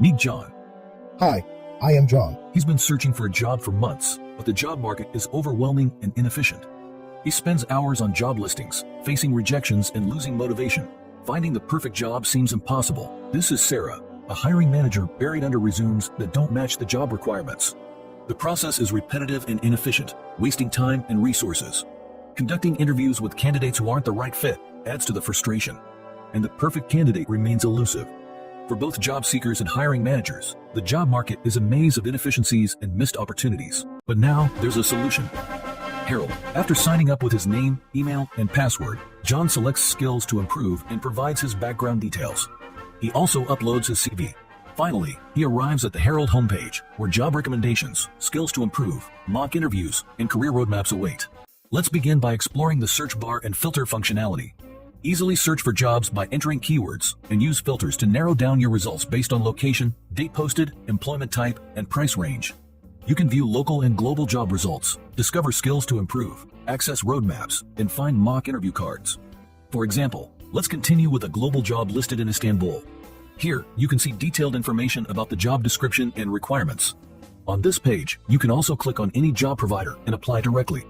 Meet John. Hi, I am John. He's been searching for a job for months, but the job market is overwhelming and inefficient. He spends hours on job listings, facing rejections and losing motivation. Finding the perfect job seems impossible. This is Sarah, a hiring manager buried under resumes that don't match the job requirements. The process is repetitive and inefficient, wasting time and resources. Conducting interviews with candidates who aren't the right fit adds to the frustration, and the perfect candidate remains elusive. For both job seekers and hiring managers, the job market is a maze of inefficiencies and missed opportunities. But now, there's a solution. Herald. After signing up with his name, email, and password, John selects skills to improve and provides his background details. He also uploads his CV. Finally, he arrives at the Herald homepage, where job recommendations, skills to improve, mock interviews, and career roadmaps await. Let's begin by exploring the search bar and filter functionality. Easily search for jobs by entering keywords and use filters to narrow down your results based on location, date posted, employment type, and price range. You can view local and global job results, discover skills to improve, access roadmaps, and find mock interview cards. For example, let's continue with a global job listed in Istanbul. Here, you can see detailed information about the job description and requirements. On this page, you can also click on any job provider and apply directly.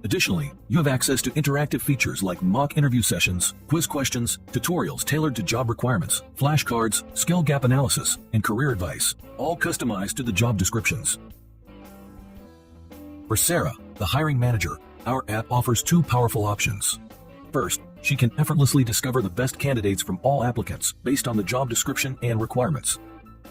Additionally, you have access to interactive features like mock interview sessions, quiz questions, tutorials tailored to job requirements, flashcards, skill gap analysis, and career advice, all customized to the job descriptions. For Sarah, the hiring manager, our app offers two powerful options. First, she can effortlessly discover the best candidates from all applicants based on the job description and requirements.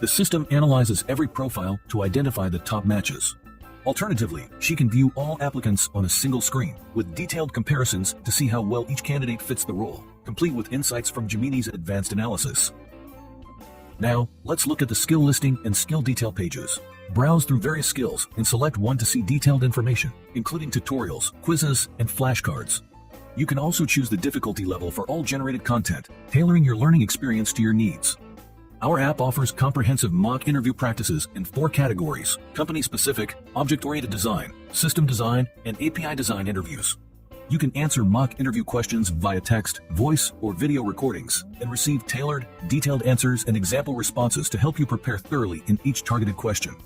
The system analyzes every profile to identify the top matches. Alternatively, she can view all applicants on a single screen, with detailed comparisons to see how well each candidate fits the role, complete with insights from Gemini's advanced analysis. Now, let's look at the skill listing and skill detail pages. Browse through various skills and select one to see detailed information, including tutorials, quizzes, and flashcards. You can also choose the difficulty level for all generated content, tailoring your learning experience to your needs. Our app offers comprehensive mock interview practices in 4 categories: company-specific, object-oriented design, system design, and API design interviews. You can answer mock interview questions via text, voice, or video recordings, and receive tailored, detailed answers and example responses to help you prepare thoroughly in each targeted question.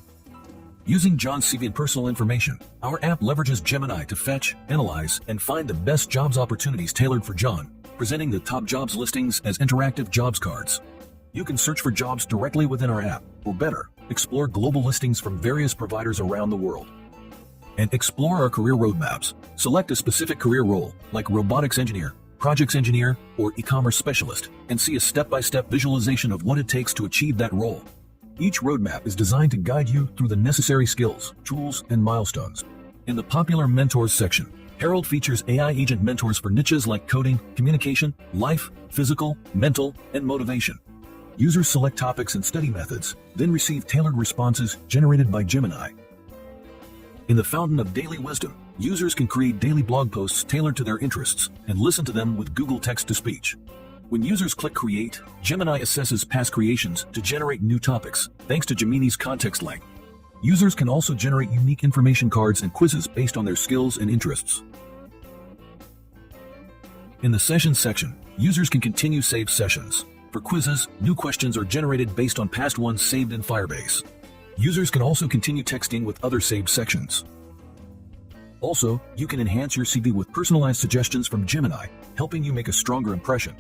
Using John's CV and personal information, our app leverages Gemini to fetch, analyze, and find the best jobs opportunities tailored for John, presenting the top jobs listings as interactive jobs cards. You can search for jobs directly within our app, or better, explore global listings from various providers around the world. And explore our career roadmaps. Select a specific career role, like robotics engineer, projects engineer, or e-commerce specialist, and see a step-by-step visualization of what it takes to achieve that role. Each roadmap is designed to guide you through the necessary skills, tools, and milestones. In the popular mentors section, Herald features AI agent mentors for niches like coding, communication, life, physical, mental, and motivation. Users select topics and study methods, then receive tailored responses generated by Gemini. In the Fountain of Daily Wisdom, users can create daily blog posts tailored to their interests and listen to them with Google Text-to-Speech. When users click Create, Gemini assesses past creations to generate new topics, thanks to Gemini's context length. Users can also generate unique information cards and quizzes based on their skills and interests. In the Sessions section, users can continue saved sessions. For quizzes, new questions are generated based on past ones saved in Firebase. Users can also continue texting with other saved sections. Also, you can enhance your CV with personalized suggestions from Gemini, helping you make a stronger impression.